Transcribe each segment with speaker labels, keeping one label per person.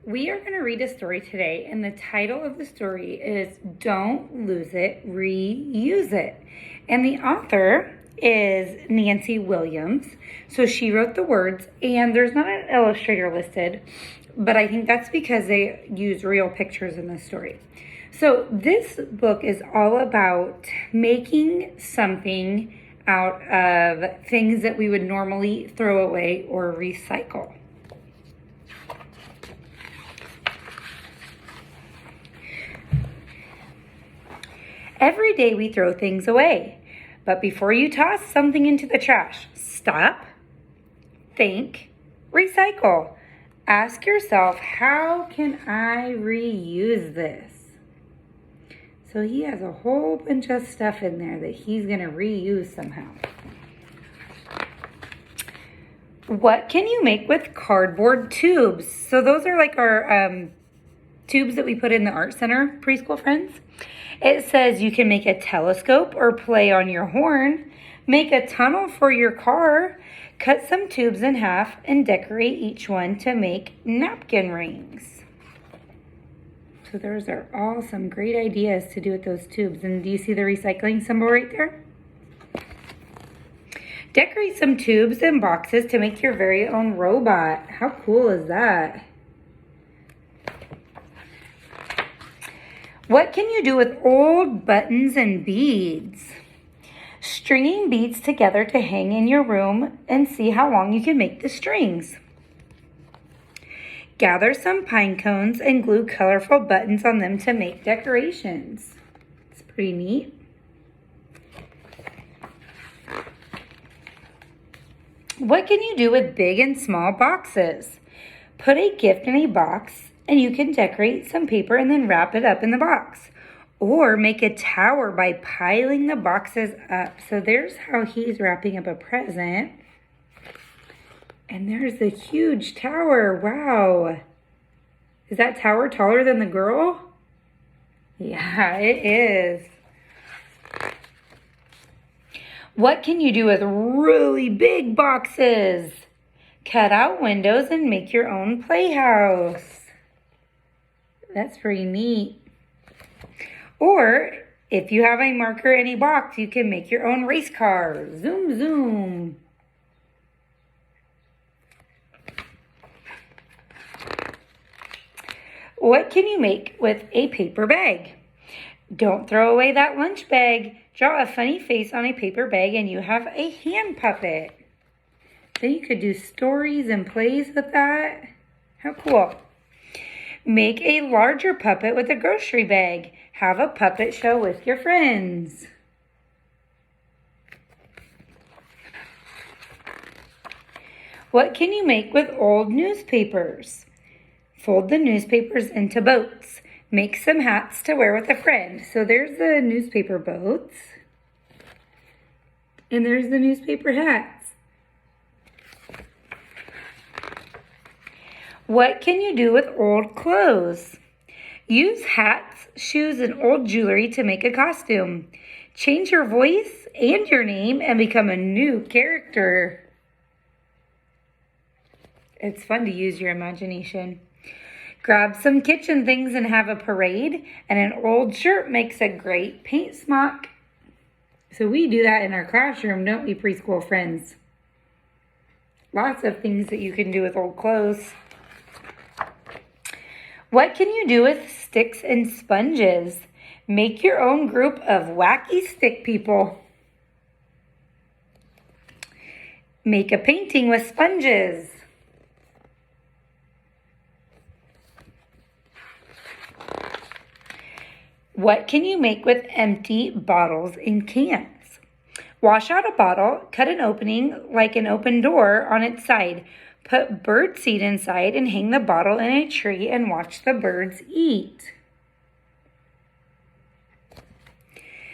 Speaker 1: We are going to read a story today, and the title of the story is Don't Lose It, Reuse It. And the author is Nancy Williams. So she wrote the words, and there's not an illustrator listed, but I think that's because they use real pictures in the story. So this book is all about making something out of things that we would normally throw away or recycle. Every day we throw things away, but before you toss something into the trash, stop, think, recycle. Ask yourself, how can I reuse this? So he has a whole bunch of stuff in there that he's going to reuse somehow. What can you make with cardboard tubes? So those are like our tubes that we put in the art center, preschool friends. It says you can make a telescope or play on your horn, make a tunnel for your car, cut some tubes in half, and decorate each one to make napkin rings. So those are all some great ideas to do with those tubes. And do you see the recycling symbol right there? Decorate some tubes and boxes to make your very own robot. How cool is that? What can you do with old buttons and beads? Stringing beads together to hang in your room and see how long you can make the strings. Gather some pine cones and glue colorful buttons on them to make decorations. It's pretty neat. What can you do with big and small boxes? Put a gift in a box and you can decorate some paper and then wrap it up in the box. Or make a tower by piling the boxes up. So there's how he's wrapping up a present. And there's the huge tower. Wow. Is that tower taller than the girl? Yeah, it is. What can you do with really big boxes? Cut out windows and make your own playhouse. That's pretty neat. Or if you have a marker in a box, you can make your own race car. Zoom, zoom. What can you make with a paper bag? Don't throw away that lunch bag. Draw a funny face on a paper bag and you have a hand puppet. Then you could do stories and plays with that. How cool. Make a larger puppet with a grocery bag. Have a puppet show with your friends. What can you make with old newspapers? Fold the newspapers into boats. Make some hats to wear with a friend. So there's the newspaper boats. And there's the newspaper hats. What can you do with old clothes? Use hats, shoes, and old jewelry to make a costume. Change your voice and your name and become a new character. It's fun to use your imagination. Grab some kitchen things and have a parade. And an old shirt makes a great paint smock. So we do that in our classroom, don't we, preschool friends? Lots of things that you can do with old clothes. What can you do with sticks and sponges? Make your own group of wacky stick people. Make a painting with sponges. What can you make with empty bottles and cans? Wash out a bottle, cut an opening like an open door on its side. Put bird seed inside and hang the bottle in a tree and watch the birds eat.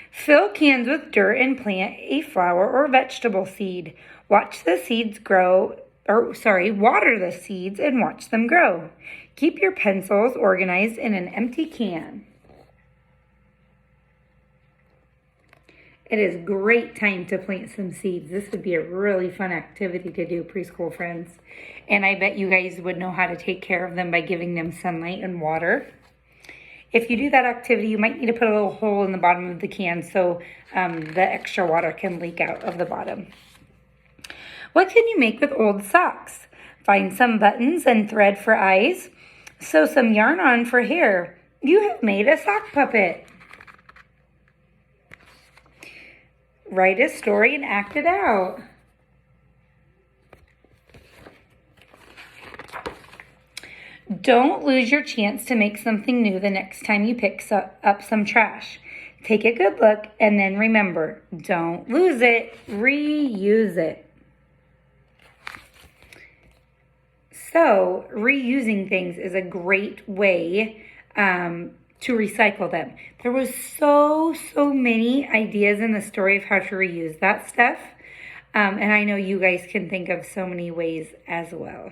Speaker 1: Fill cans with dirt and plant a flower or vegetable seed. Watch the seeds grow, water the seeds and watch them grow. Keep your pencils organized in an empty can. It is great time to plant some seeds. This would be a really fun activity to do, preschool friends. And I bet you guys would know how to take care of them by giving them sunlight and water. If you do that activity, you might need to put a little hole in the bottom of the can so the extra water can leak out of the bottom. What can you make with old socks? Find some buttons and thread for eyes. Sew some yarn on for hair. You have made a sock puppet. Write a story and act it out. Don't lose your chance to make something new the next time you pick up some trash. Take a good look and then remember, don't lose it, reuse it. So, reusing things is a great way to recycle them. There was so many ideas in the story of how to reuse that stuff. And I know you guys can think of so many ways as well.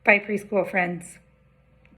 Speaker 1: Bye, preschool friends.